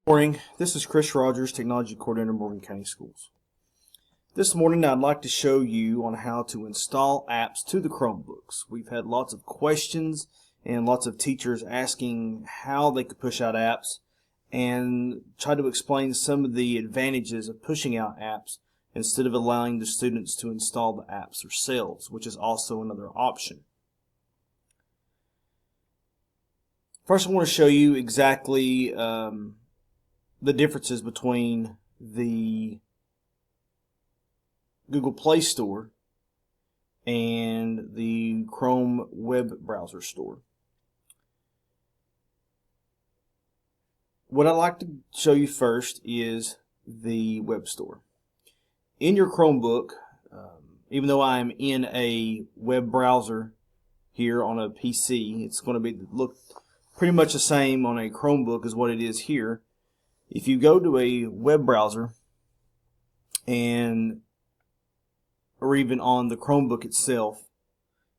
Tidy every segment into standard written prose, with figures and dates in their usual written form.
Morning, this is Chris Rogers, Technology Coordinator, Morgan County Schools. This morning I'd like to show you on how to install apps to the Chromebooks. We've had lots of questions and lots of teachers asking how they could push out apps and try to explain some of the advantages of pushing out apps instead of allowing the students to install the apps themselves, which is also another option. First I want to show you exactly the differences between the Google Play Store and the Chrome web browser store. What I'd like to show you first is the web store. In your Chromebook, even though I'm in a web browser here on a PC, it's going to look pretty much the same on a Chromebook as what it is here. If you go to a web browser or even on the Chromebook itself,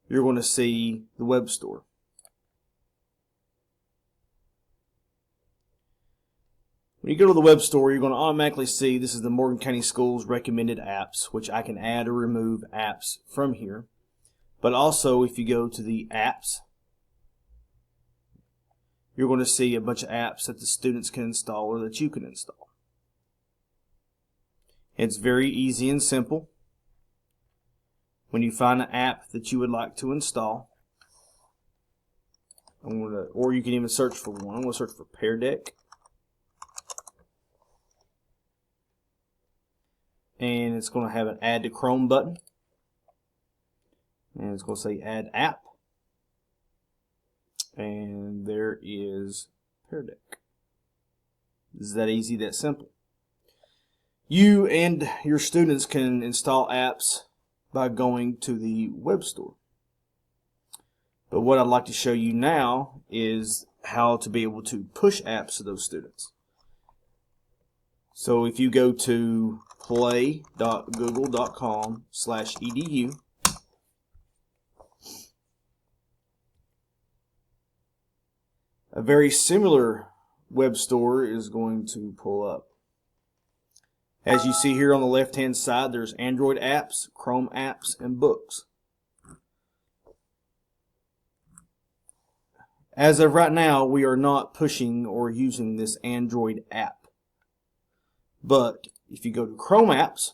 you're going to see the web store. When you go to the web store, you're going to automatically see this is the Morgan County Schools recommended apps, which I can add or remove apps from here. But also, if you go to the apps, you're going to see a bunch of apps that the students can install or that you can install. It's very easy and simple. When you find an app that you would like to install, or you can even search for one. I'm going to search for Pear Deck. And it's going to have an Add to Chrome button. And it's going to say Add App. And there is Pear Deck. It's that easy, that simple. You and your students can install apps by going to the web store. But what I'd like to show you now is how to be able to push apps to those students. So if you go to play.google.com/edu, a very similar web store is going to pull up. As you see here on the left hand side, there's Android apps, ChromeApps, and books. As of right now, we are not pushing or using this Android app. But if you go to ChromeApps,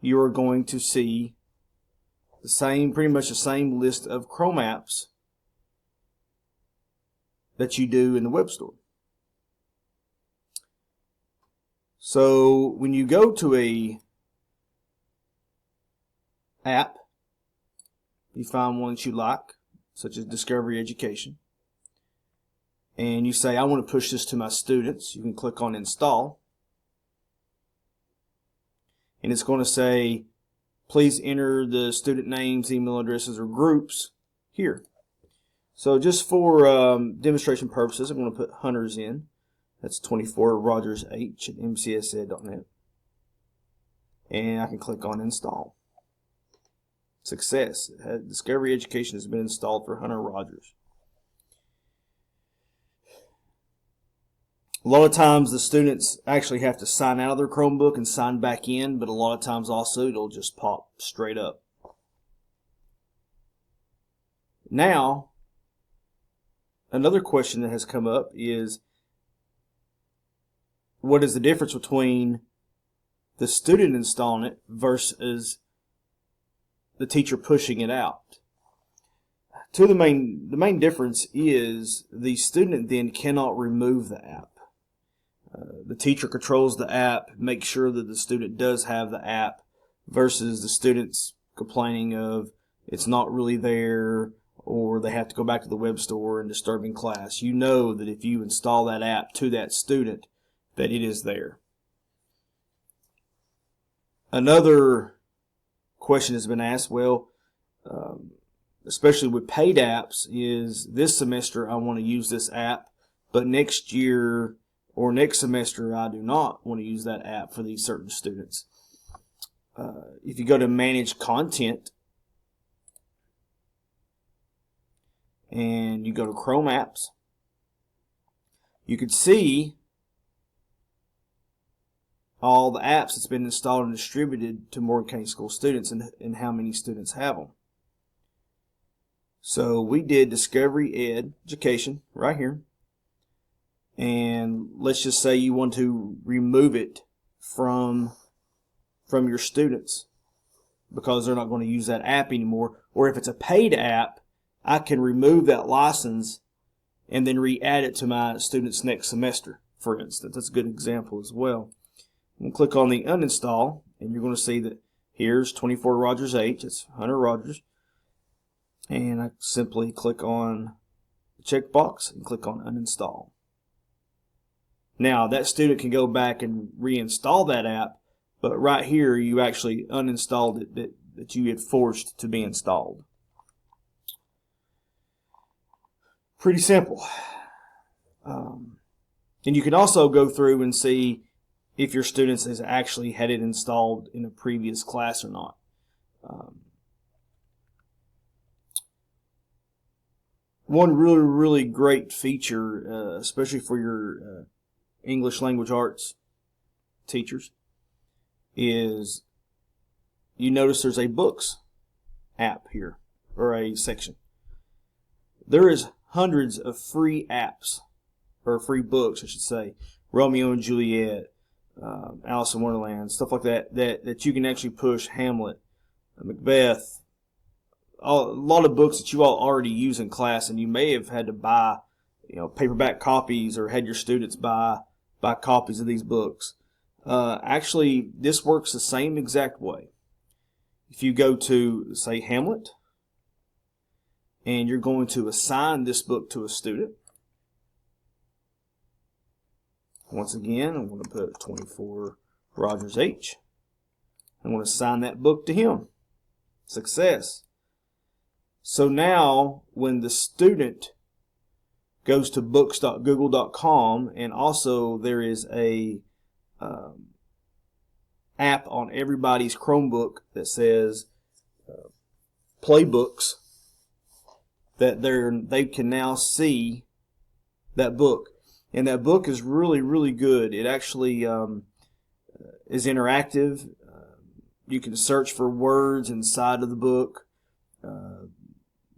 you are going to see pretty much the same list of ChromeApps that you do in the web store. So when you go to a app, you find one that you like, such as Discovery Education, and you say, I want to push this to my students. You can click on Install, and it's going to say, please enter the student names, email addresses, or groups here. So just for demonstration purposes, I'm going to put Hunters in. That's 24 Rogers H at MCSED.net. And I can click on Install. Success. Discovery Education has been installed for Hunter Rogers. A lot of times the students actually have to sign out of their Chromebook and sign back in, but a lot of times also it'll just pop straight up. Now, another question that has come up is, what is the difference between the student installing it versus the teacher pushing it out? The main difference is the student then cannot remove the app. The teacher controls the app, makes sure that the student does have the app, versus the students complaining of it's not really there, or they have to go back to the web store and disturbing class. You know that if you install that app to that student, that it is there. Another question has been asked, well, especially with paid apps, is this semester I want to use this app, but next year or next semester I do not want to use that app for these certain students. If you go to Manage Content and you go to ChromeApps, you could see all the apps that's been installed and distributed to Morgan County School students and how many students have them. So we did Discovery Education right here. And let's just say you want to remove it from your students because they're not going to use that app anymore. Or if it's a paid app, I can remove that license and then re-add it to my students next semester, for instance. That's a good example as well. I'm going to click on the uninstall, and you're going to see that here's 24 Rogers H. It's Hunter Rogers. And I simply click on the checkbox and click on uninstall. Now that student can go back and reinstall that app, but right here you actually uninstalled it that you had forced to be installed. Pretty simple. And you can also go through and see if your students has actually had it installed in a previous class or not. One really great feature, especially for your English language arts teachers, is you notice there's a books app here, or a section. There is hundreds of free apps, or free books I should say, Romeo and Juliet, Alice in Wonderland, stuff like that you can actually push, Hamlet, Macbeth, a lot of books that you all already use in class, and you may have had to buy, paperback copies, or had your students buy copies of these books. Actually, this works the same exact way. If you go to, say, Hamlet, and you're going to assign this book to a student, once again, I'm going to put 24 Rogers H. I'm going to assign that book to him. Success. So now, when the student goes to books.google.com, and also there is a app on everybody's Chromebook that says Playbooks, that they can now see that book. And that book is really good. It actually is interactive. You can search for words inside of the book,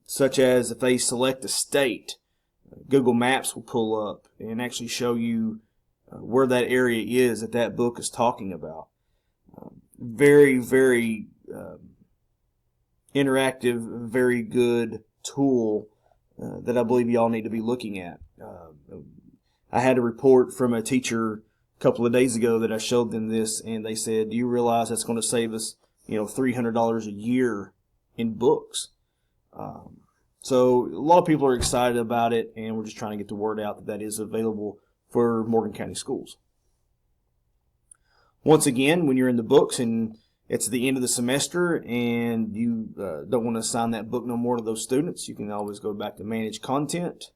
such as if they select a state, Google Maps will pull up and actually show you where that area is that book is talking about. Very interactive, very good tool that I believe you all need to be looking at. I had a report from a teacher a couple of days ago that I showed them this, and they said, "Do you realize that's going to save us, $300 a year in books?" So a lot of people are excited about it, and we're just trying to get the word out that is available for Morgan County schools. Once again, when you're in the books and it's the end of the semester and you don't want to assign that book no more to those students, you can always go back to Manage Content,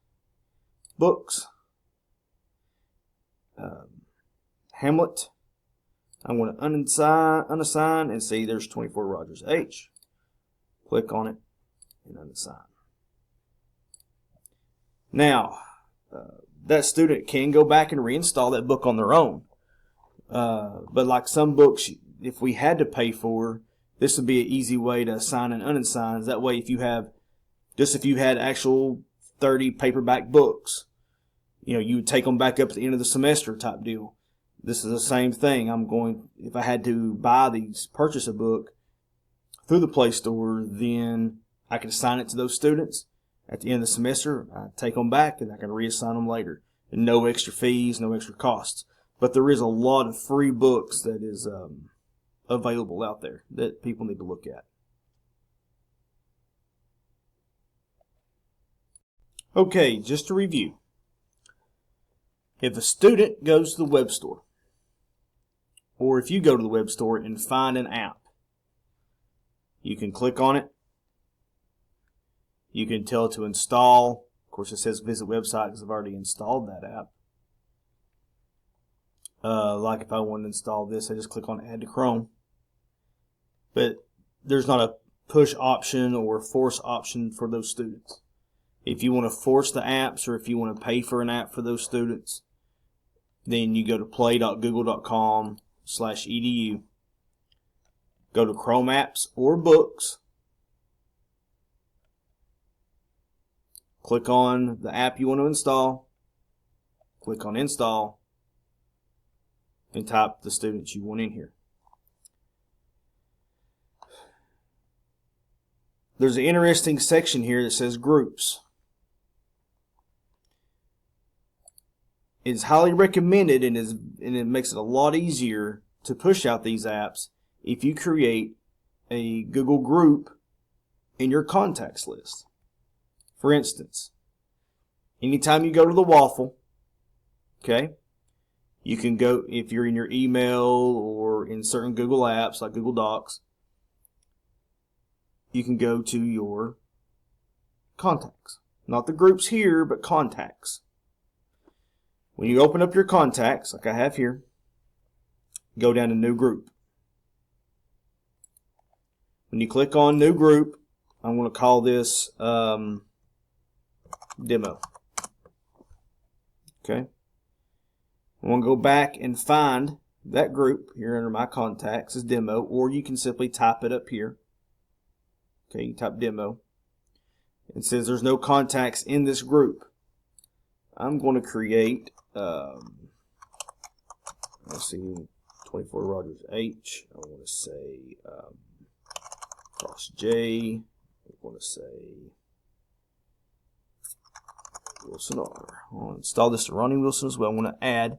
Books, Hamlet. I'm going to unassign and see there's 24 Rogers H. Click on it and unassign. Now, that student can go back and reinstall that book on their own. But like some books, if we had to pay for, this would be an easy way to assign and unassign. That way, if you had actual 30 paperback books, you would take them back up at the end of the semester type deal. This is the same thing. If I had to purchase a book through the Play Store, then I can assign it to those students. At the end of the semester, I take them back and I can reassign them later. And no extra fees, no extra costs. But there is a lot of free books that is available out there that people need to look at. Okay, just to review. If a student goes to the Webstore, or if you go to the Webstore and find an app, you can click on it. You can tell it to install. Of course, it says visit website because I've already installed that app. Like if I want to install this, I just click on Add to Chrome. But there's not a push option or force option for those students. If you want to force the apps, or if you want to pay for an app for those students, Then you go to play.google.com/edu. Go to ChromeApps or Books. Click on the app you want to install. Click on Install. And type the students you want in here. There's an interesting section here that says Groups. It's highly recommended and it makes it a lot easier to push out these apps if you create a Google group in your contacts list. For instance, anytime you go to the waffle, okay, you can go, if you're in your email or in certain Google apps like Google Docs, you can go to your contacts. Not the groups here, but contacts. When you open up your contacts, like I have here, go down to New Group. When you click on New Group, I'm going to call this Demo. Okay. I'm going to go back and find that group here under my contacts as Demo, or you can simply type it up here. Okay, you type Demo. It says there's no contacts in this group. I'm going to create, let's see, 24 Rogers H. I want to say Cross J. I want to say Wilson R. I'll install this to Ronnie Wilson as well. I want to add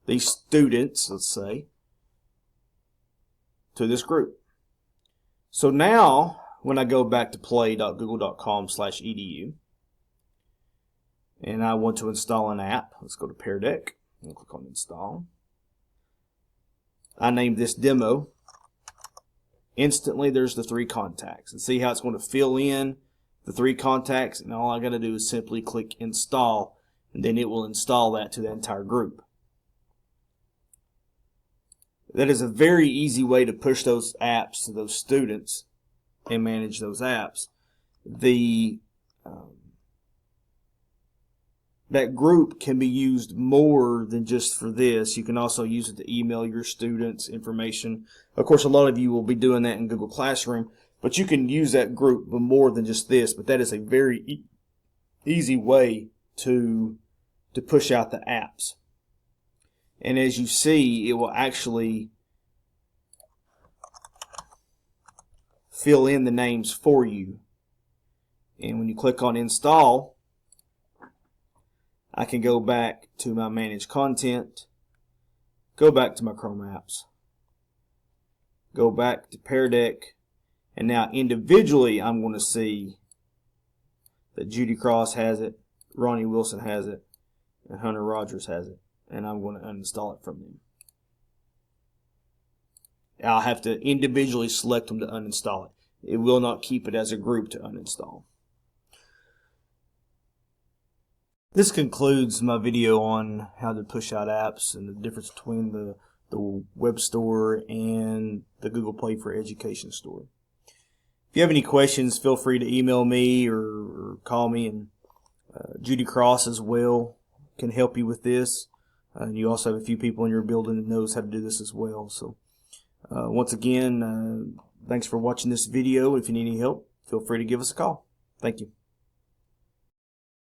these students, let's say, to this group. So now, when I go back to play.google.com/edu, and I want to install an app, let's go to Pear Deck and click on Install. I named this Demo. Instantly, there's the 3 contacts. And see how it's going to fill in the 3 contacts, and all I got to do is simply click Install, and then it will install that to the entire group. That is a very easy way to push those apps to those students and manage those apps. That group can be used more than just for this. You can also use it to email your students information. Of course, a lot of you will be doing that in Google Classroom, but you can use that group more than just this. But that is a very easy way to push out the apps. And as you see, it will actually fill in the names for you. And when you click on Install, I can go back to my Manage Content, go back to my ChromeApps, go back to Pear Deck, and now individually I'm going to see that Judy Cross has it, Ronnie Wilson has it, and Hunter Rogers has it. And I'm going to uninstall it from them. I'll have to individually select them to uninstall it. It will not keep it as a group to uninstall. This concludes my video on how to push out apps and the difference between the Webstore and the Google Play for Education store. If you have any questions, feel free to email me or call me, and Judy Cross as well can help you with this. And you also have a few people in your building that knows how to do this as well. So once again, thanks for watching this video. If you need any help, feel free to give us a call. Thank you.